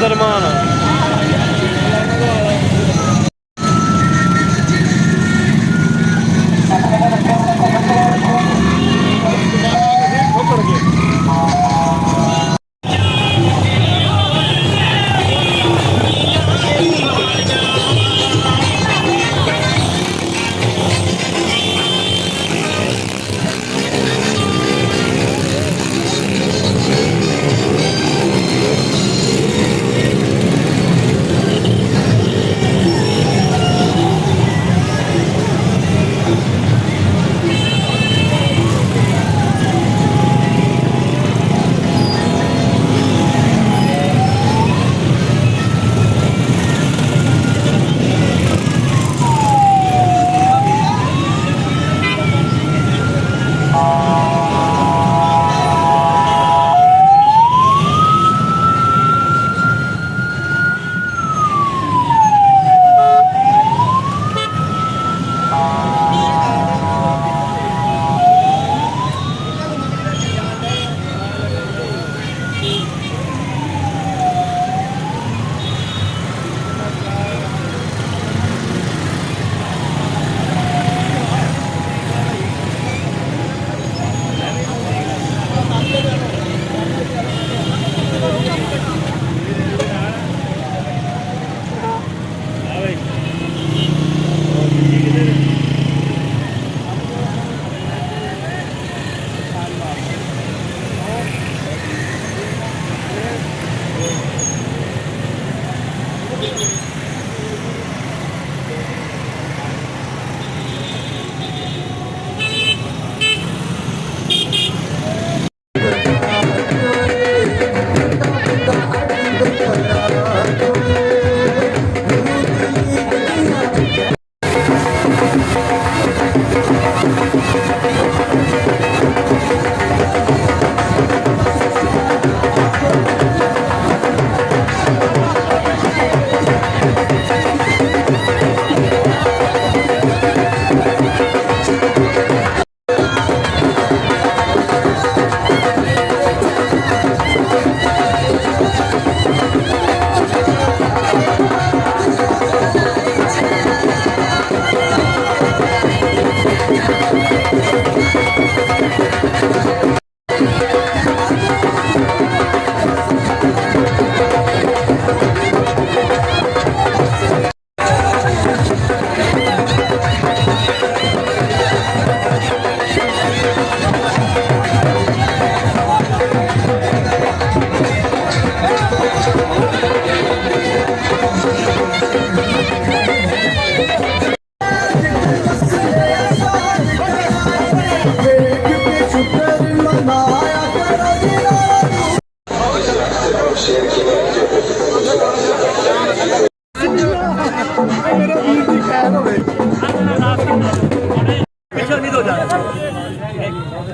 सलमान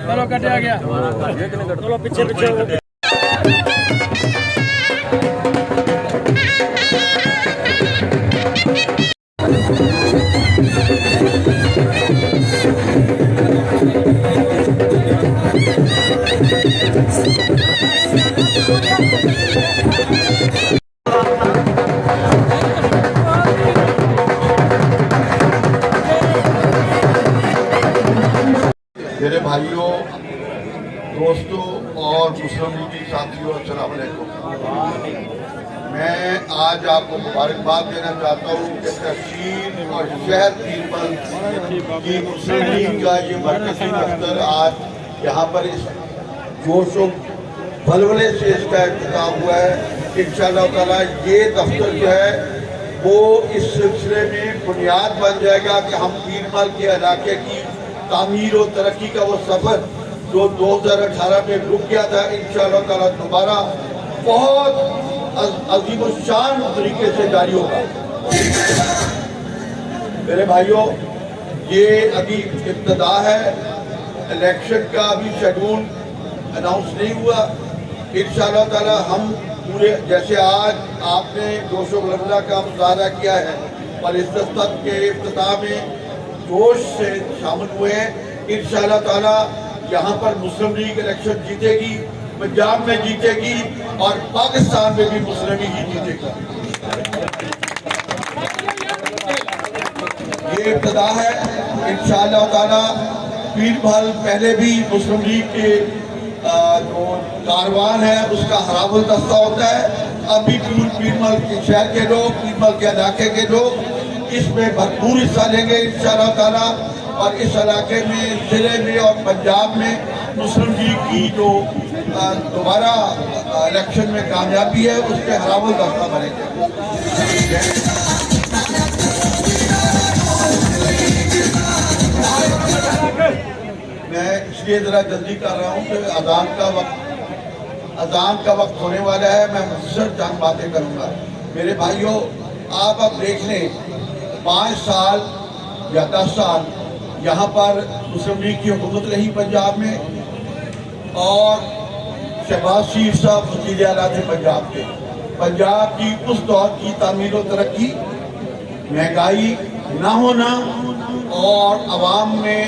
चलो कटिया गया चलो पीछे पीछे मेरे भाइयों, दोस्तों और मुस्लिम लीगी साथियों, अस्सलाम वालेकुम। मैं आज आपको मुबारकबाद देना चाहता हूँ कि तहसील और शहर की मुस्लिम लीग का ये मरकज़ी दफ्तर आज यहाँ पर इस जोश व बलबले से इसका इख्तिताम हुआ है। इंशाअल्लाह ताला ये दफ्तर जो है वो इस सिलसिले में बुनियाद बन जाएगा कि हम पीरमल के इलाके की तामीर और तरक्की का वो सफ़र जो 2018 में रुक गया था, इंशाअल्लाह ताला दोबारा बहुत अजीम शान तरीके से जारी होगा। मेरे भाइयों, ये अभी इब्तदा है, इलेक्शन का अभी शेड्यूल अनाउंस नहीं हुआ। इंशाअल्लाह ताला हम पूरे, जैसे आज आपने जोश व बलबला का मुजाहरा किया है और इस दफ्तर के इफ्तिताह में जोश से शामिल हुए हैं। इंशाअल्लाह ताला यहाँ पर मुस्लिम लीग इलेक्शन जीतेगी पंजाब में जीतेगी और पाकिस्तान में भी मुस्लिम ही जीतेगा। ये इब्तिदा है। इंशाअल्लाह ताला पीर महल पहले भी मुस्लिम लीग के जो कारवान है उसका हराबुल दस्ता होता है। अभी पीर महल के शहर के लोग, पीर महल के इलाके के लोग इसमें भरपूर हिस्सा लेंगे इंशाअल्लाह ताला। और इस इलाके में, जिले में और पंजाब में मुस्लिम लीग की जो दोबारा इलेक्शन में कामयाबी है उसके हराबुल दस्ता बनेंगे। मैं इसलिए जरा जल्दी कर रहा हूँ कि अजान का वक्त होने वाला है। मैं मुख्तसर चंद बातें करूँगा। मेरे भाइयों, आप अब देख लें, 5 साल या 10 साल यहाँ पर मुस्लिम लीग की हुकूमत रही पंजाब में, और शहबाज शरीफ साहब वज़ीर आला थे पंजाब के। पंजाब की उस दौर की तामीर और तरक्की, महंगाई ना होना और अवाम में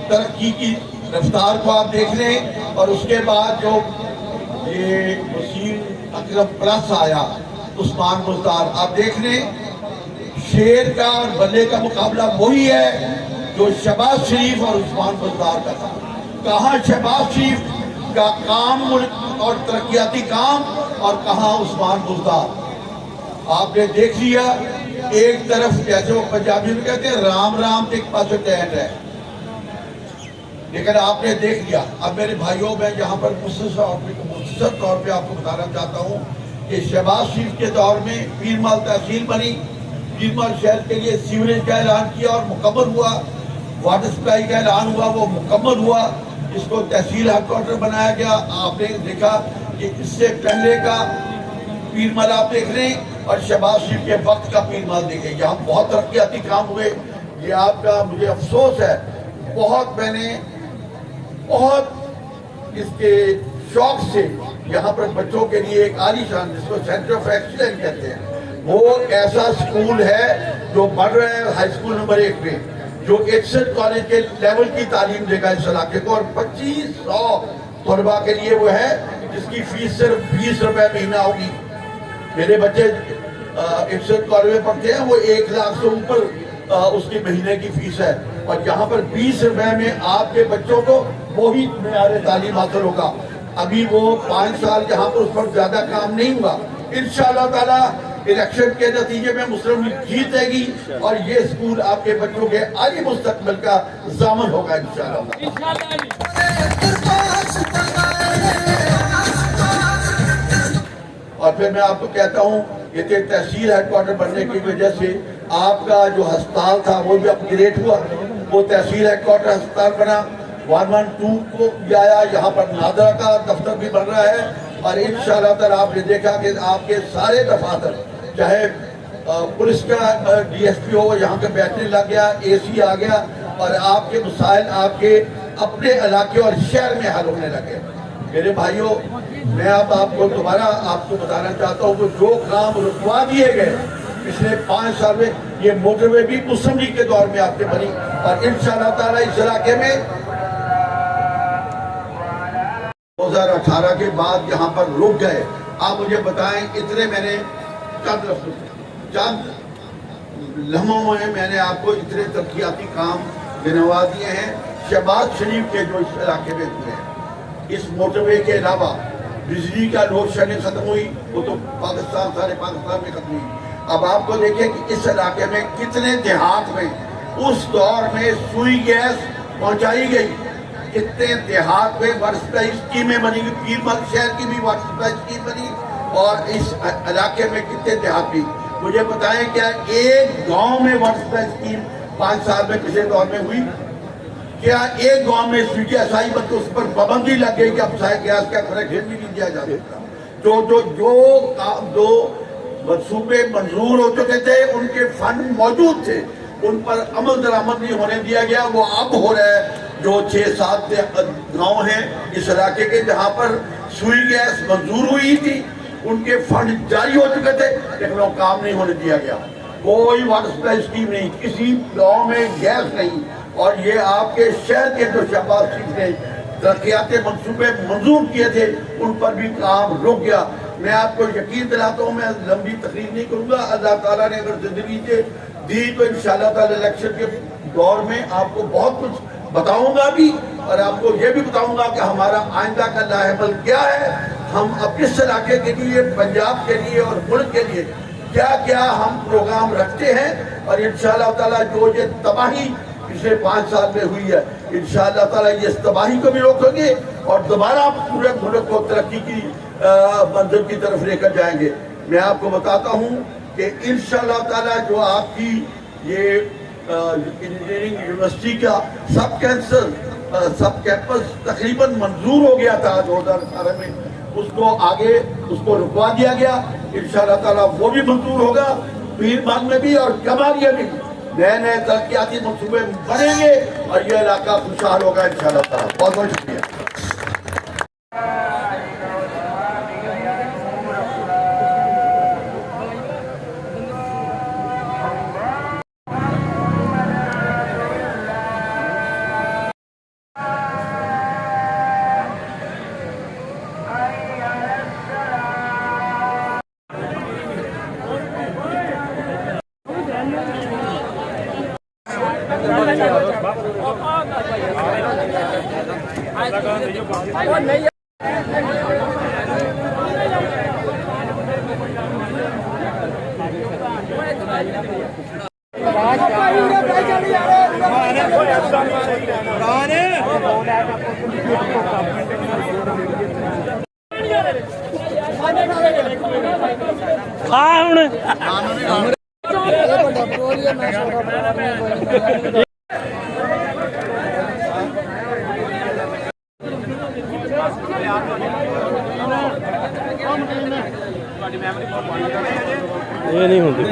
तरक्की की रफ्तार को आप देख लें। और उसके बाद जो ये वसीम अकरम प्लस आया, उस्मान बुज़दार, आप देख लें, शेर का और बल्ले का मुकाबला वही है जो शहबाज शरीफ और उस्मान बुज़दार का था। कहाँ शहबाज शरीफ का काम और तरक्याती काम, और कहाँ उस्मान बुज़दार। आपने देख लिया, एक तरफ जैसे वो पंजाबी में कहते हैं राम राम एक पास टहल है, लेकिन आपने देख लिया। अब मेरे भाइयों, मैं यहाँ पर मुख्तसर तौर पे आपको बताना चाहता हूँ कि शहबाज शरीफ के दौर में पीर महल तहसील बनी। पीर महल शहर के लिए सीवरेज का ऐलान किया और मुकम्मल हुआ। वाटर सप्लाई का ऐलान हुआ, वो मुकम्मल हुआ। इसको तहसील हेडक्वार्टर बनाया गया। आपने देखा कि इससे पहले का पीर महल आप देख रहे हैं और शहबाज शरीफ के वक्त का पीर महल देखें। यहाँ बहुत तरक्याती काम हुए। ये आपका मुझे अफसोस है, मैंने बहुत इसके शौक से यहाँ पर बच्चों के लिए एक आलीशान, जिसको सेंटर ऑफ एक्सीलेंस कहते हैं, वो ऐसा स्कूल है जो बढ़ रहा है हाई स्कूल नंबर 1 में, जो 61 कॉलेज के लेवल की तालीम देगा इस इलाके को। और 2500 तलबा के लिए वो है, जिसकी फीस सिर्फ 20 रुपए महीना होगी। मेरे बच्चे 61 कॉलेज में पढ़ते हैं, वो 1 लाख से ऊपर उसकी महीने की फीस है। और यहाँ पर 20 रुपए में आपके बच्चों को वही मेयारे तालीम हासिल होगा। अभी वो 5 साल यहाँ पर उस पर ज्यादा काम नहीं हुआ। इंशाअल्लाह ताला इलेक्शन के नतीजे में मुस्लिम लीग जीतेगी और ये स्कूल आपके बच्चों के आगे मुस्तकबिल का ज़ामन होगा इंशाअल्लाह। और फिर मैं आपको कहता हूँ, ये तहसील हेडक्वार्टर बनने की वजह से आपका जो अस्पताल था वो भी अपग्रेड हुआ। वो तहसील हेडक्वार्टर अस्पताल बना, 112 को भी आया। यहाँ पर नादरा का दफ्तर भी बन रहा है। और इंशाअल्लाह ताला आपने देखा कि आपके सारे दफातर, चाहे पुलिस का DSP हो, यहाँ पे बैठने लग गया, AC आ गया, और आपके मसाइल आपके अपने इलाके और शहर में हल होने लगे। मेरे भाइयों, मैं अब आपको दोबारा आपको बताना चाहता हूँ कि जो काम रुकवा दिए गए पिछले 5 साल में, ये मोटरवे भी मुस्लिम लीग के दौर में आपके बनी। और इंशाअल्लाह ताला इस इलाके में 2018 के बाद यहाँ पर रुक गए। आप मुझे बताएं, इतने मैंने चंद लम्हों में मैंने आपको इतने तरक्याती काम गिनवा दिए हैं शहबाज शरीफ के जो इस इलाके में हुए हैं। इस मोटरवे के अलावा बिजली का लोड शेडिंग खत्म हुई, वो तो पाकिस्तान, सारे पाकिस्तान में खत्म हुई। अब आपको देखिए कि इस इलाके में कितने देहात में उस दौर में सुई गैस पहुंचाई गई, कितने देहात में वाटर सप्लाई स्कीमें बनी, पीर महल शहर की भी वाटर सप्लाई स्कीम बनी, और इस इलाके में कितने देहात भी। मुझे बताएं, क्या एक गांव में वाटर सप्लाई स्कीम 5 साल में पिछले दौर में हुई? क्या एक गांव में स्विच ऐसाई बन तो उस पर पाबंदी लग गई कि अब गैस का कनेक्शन भी नहीं दिया जा सकता? जो मनसूबे मंजूर हो चुके थे, उनके फंड मौजूद थे, उन पर अमल दरामद नहीं होने दिया गया, वो अब हो रहा है। जो 6-7 गांव हैं इस इलाके के जहां पर सुई गैस मंजूर हुई थी, उनके फंड जारी हो चुके थे, लेकिन वो काम नहीं होने दिया गया। कोई वाटर सप्लाई स्कीम नहीं, किसी गांव में गैस नहीं। और ये आपके शहर के जो शहबाज शरीफ ने तरक्याती मंसूबे मंजूर किए थे उन पर भी काम रुक गया। मैं आपको यकीन दिलाता हूँ, मैं लंबी तकरीर नहीं करूँगा, अल्लाह ताला ने अगर जिंदगी दी तो इंशाअल्लाह ताला इलेक्शन के दौर में आपको बहुत कुछ बताऊंगा भी, और आपको ये भी बताऊंगा कि हमारा आइंदा का लाहेमल क्या है, हम अब इस इलाके के लिए, पंजाब के लिए और मुल्क के लिए क्या क्या हम प्रोग्राम रखते हैं। और इंशाअल्लाह ताला जो ये तबाही पिछले 5 साल में हुई है, इंशाअल्लाह ताला ये इस तबाही को भी रोकेंगे और दोबारा पूरे मुल्क को तरक्की की मंजिल की तरफ लेकर जाएंगे। मैं आपको बताता हूँ कि इंशाअल्लाह ताला जो आपकी ये इंजीनियरिंग यूनिवर्सिटी का सब कैंपस तकरीबन मंजूर हो गया था 2018 में, उसको रुकवा दिया गया। इंशाअल्लाह ताला वो भी मंजूर होगा, पीरबाग में भी और कबारिया में भी नए नए तरक्याती मंसूबे बनेंगे और ये इलाका खुशहाल होगा इंशाअल्लाह ताला। बहुत बहुत शुक्रिया। ये नहीं होती